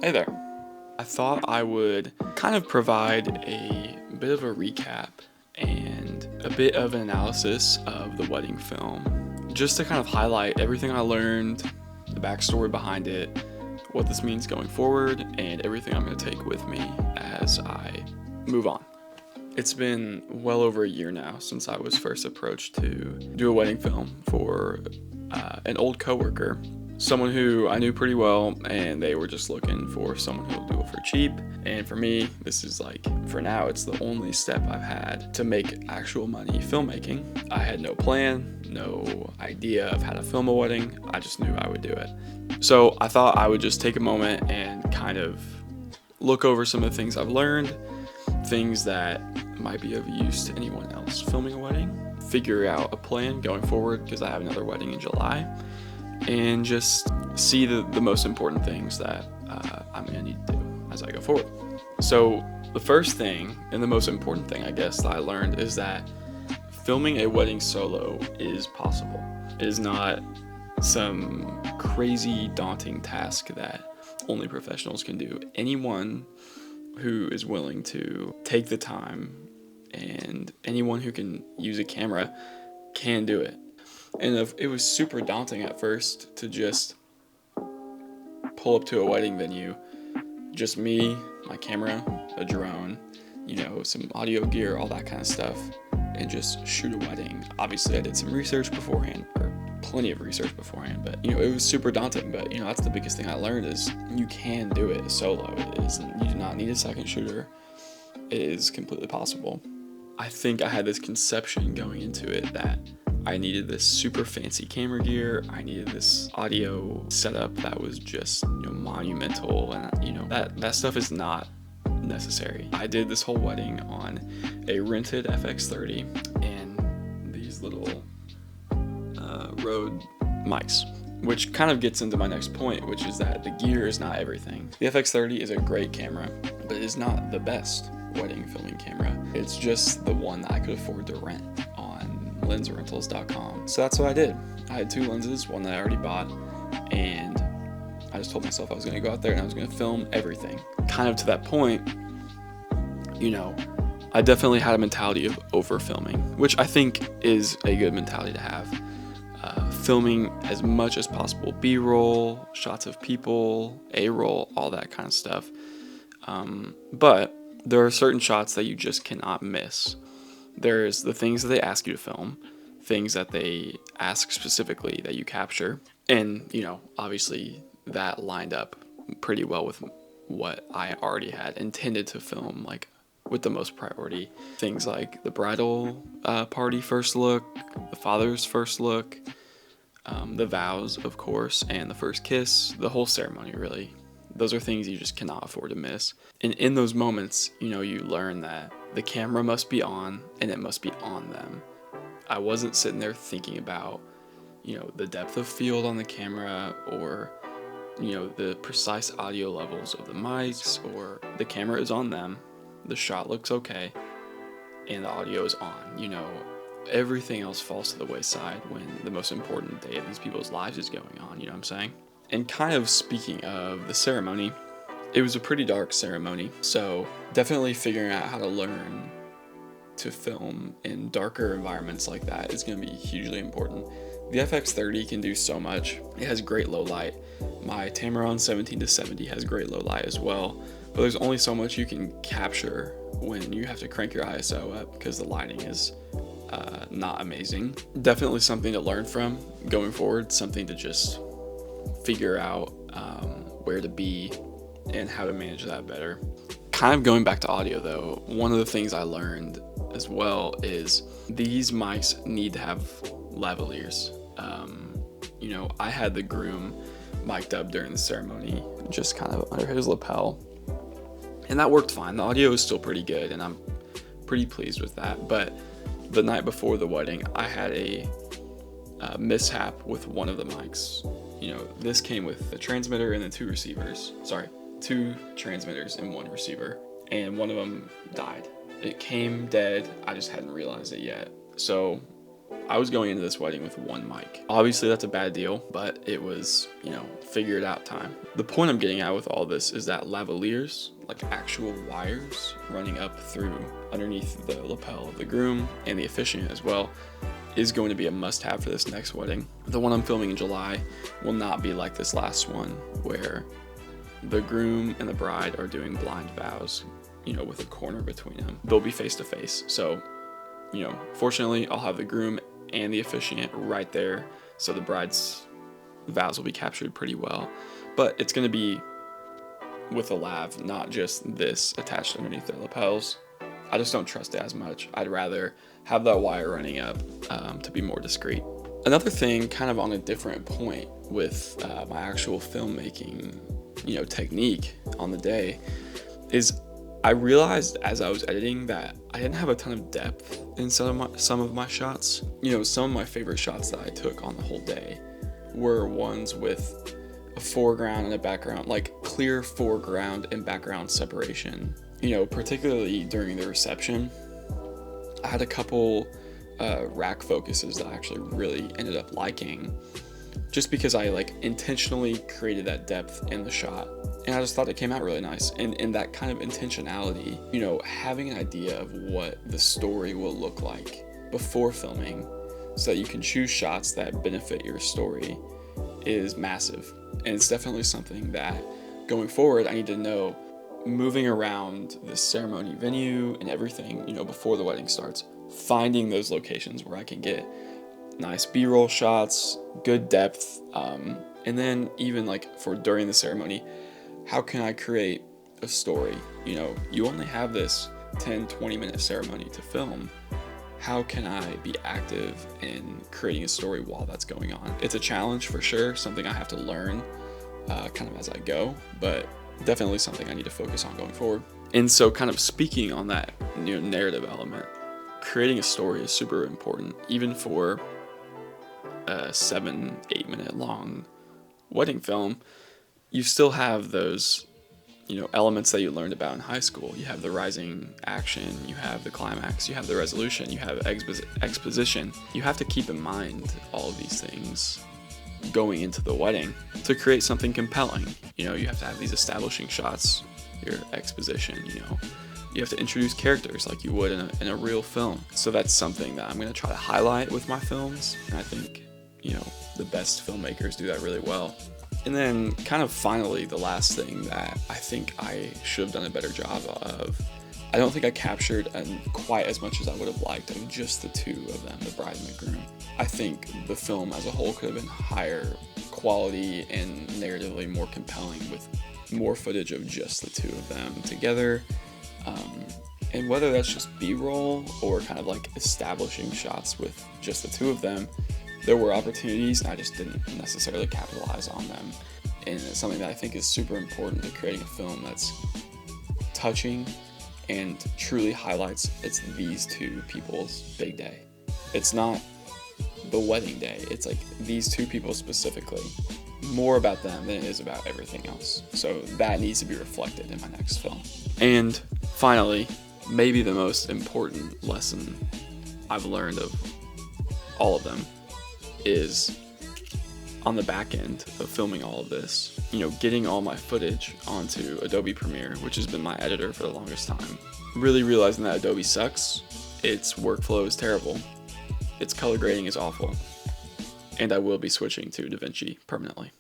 Hey there. I thought I would kind of provide a bit of a recap and a bit of an analysis of the wedding film, just to kind of highlight everything I learned, the backstory behind it, what this means going forward, and everything I'm going to take with me as I move on. It's been well over a year now since I was first approached to do a wedding film for an old coworker, someone who I knew pretty well, and they were just looking for someone who'll do it for cheap. And for me, this is like, for now, it's the only step I've had to make actual money filmmaking. I had no plan, no idea of how to film a wedding. I just knew I would do it. So I thought I would just take a moment and kind of look over some of the things I've learned, things that might be of use to anyone else filming a wedding, figure out a plan going forward because I have another wedding in July, and just see the most important things that I'm going to need to do as I go forward. So the first thing, and the most important thing I guess that I learned, is that filming a wedding solo is possible. It is not some crazy daunting task that only professionals can do. Anyone who is willing to take the time and anyone who can use a camera can do it. And it was super daunting at first to just pull up to a wedding venue, just me, my camera, a drone, some audio gear, all that kind of stuff, and just shoot a wedding. Obviously, I did some research beforehand, or plenty of research beforehand, but it was super daunting. But that's the biggest thing I learned is you can do it solo. You do not need a second shooter. It is completely possible. I think I had this conception going into it that I needed this super fancy camera gear. I needed this audio setup that was just monumental, and that stuff is not necessary. I did this whole wedding on a rented FX30 and these little Rode mics, which kind of gets into my next point, which is that the gear is not everything. The FX30 is a great camera, but it is not the best wedding filming camera. It's just the one that I could afford to rent on lensrentals.com. So that's what I did. I had two lenses, one that I already bought, and I just told myself I was going to go out there and I was going to film everything. Kind of to that point, I definitely had a mentality of over filming, which I think is a good mentality to have. Filming as much as possible, B-roll, shots of people, A-roll, all that kind of stuff. But there are certain shots that you just cannot miss. There's the things that they ask you to film, things that they ask specifically that you capture. And, obviously that lined up pretty well with what I already had intended to film, like with the most priority. Things like the bridal party first look, the father's first look, the vows, of course, and the first kiss, the whole ceremony, really. Those are things you just cannot afford to miss. And in those moments, you learn that the camera must be on and it must be on them. I wasn't sitting there thinking about, the depth of field on the camera or, the precise audio levels of the mics, or the camera is on them, the shot looks okay, and the audio is on. Everything else falls to the wayside when the most important day of these people's lives is going on, you know what I'm saying? And kind of speaking of the ceremony, it was a pretty dark ceremony, so definitely figuring out how to learn to film in darker environments like that is going to be hugely important. The FX30 can do so much. It has great low light. My Tamron 17-70 has great low light as well, but there's only so much you can capture when you have to crank your ISO up because the lighting is not amazing. Definitely something to learn from going forward, something to just figure out where to be and how to manage that better. Kind of going back to audio though, one of the things I learned as well is these mics need to have lavaliers. I had the groom mic'd up during the ceremony, just kind of under his lapel, and that worked fine. The audio is still pretty good and I'm pretty pleased with that. But the night before the wedding, I had a mishap with one of the mics. This came with a transmitter and then two transmitters and one receiver, and one of them died. It came dead. I just hadn't realized it yet. So I was going into this wedding with one mic. Obviously that's a bad deal, but it was, figure it out time. The point I'm getting at with all this is that lavaliers, like actual wires running up through underneath the lapel of the groom and the officiant as well, is going to be a must-have for this next wedding. The one I'm filming in July will not be like this last one, where the groom and the bride are doing blind vows, with a corner between them. They'll be face to face. So, fortunately, I'll have the groom and the officiant right there, so the bride's vows will be captured pretty well. But it's going to be with a lav, not just this attached underneath their lapels. I just don't trust it as much. I'd rather have that wire running up to be more discreet. Another thing, kind of on a different point with my actual filmmaking, technique on the day, is I realized as I was editing that I didn't have a ton of depth in some of my shots. Some of my favorite shots that I took on the whole day were ones with a foreground and a background, like clear foreground and background separation. Particularly during the reception, I had a couple rack focuses that I actually really ended up liking, just because I intentionally created that depth in the shot. And I just thought it came out really nice. And in that kind of intentionality, having an idea of what the story will look like before filming so that you can choose shots that benefit your story is massive. And it's definitely something that going forward, I need to know, moving around the ceremony venue and everything, before the wedding starts, finding those locations where I can get nice B-roll shots, good depth, and then even for during the ceremony, how can I create a story? You only have this 10-20 minute ceremony to film. How can I be active in creating a story while that's going on? It's a challenge for sure, something I have to learn kind of as I go, but definitely something I need to focus on going forward. And so kind of speaking on that narrative element, creating a story is super important, even for a 7-8 minute long wedding film. You still have those, elements that you learned about in high school. You have the rising action, you have the climax, you have the resolution, you have exposition. You have to keep in mind all of these things going into the wedding to create something compelling. You have to have these establishing shots, your exposition, you have to introduce characters like you would in a real film. So that's something that I'm going to try to highlight with my films. And I think, the best filmmakers do that really well. And then kind of finally, the last thing that I think I should have done a better job of, I don't think I captured quite as much as I would have liked of just the two of them, the bride and the groom. I think the film as a whole could have been higher quality and narratively more compelling with more footage of just the two of them together. And whether that's just B-roll or kind of establishing shots with just the two of them, there were opportunities and I just didn't necessarily capitalize on them. And it's something that I think is super important to creating a film that's touching and truly highlights it's these two people's big day. It's not the wedding day, it's these two people specifically. More about them than it is about everything else. So that needs to be reflected in my next film. And finally, maybe the most important lesson I've learned of all of them is on the back end of filming all of this, getting all my footage onto Adobe Premiere, which has been my editor for the longest time. Really realizing that Adobe sucks, its workflow is terrible, its color grading is awful, and I will be switching to DaVinci permanently.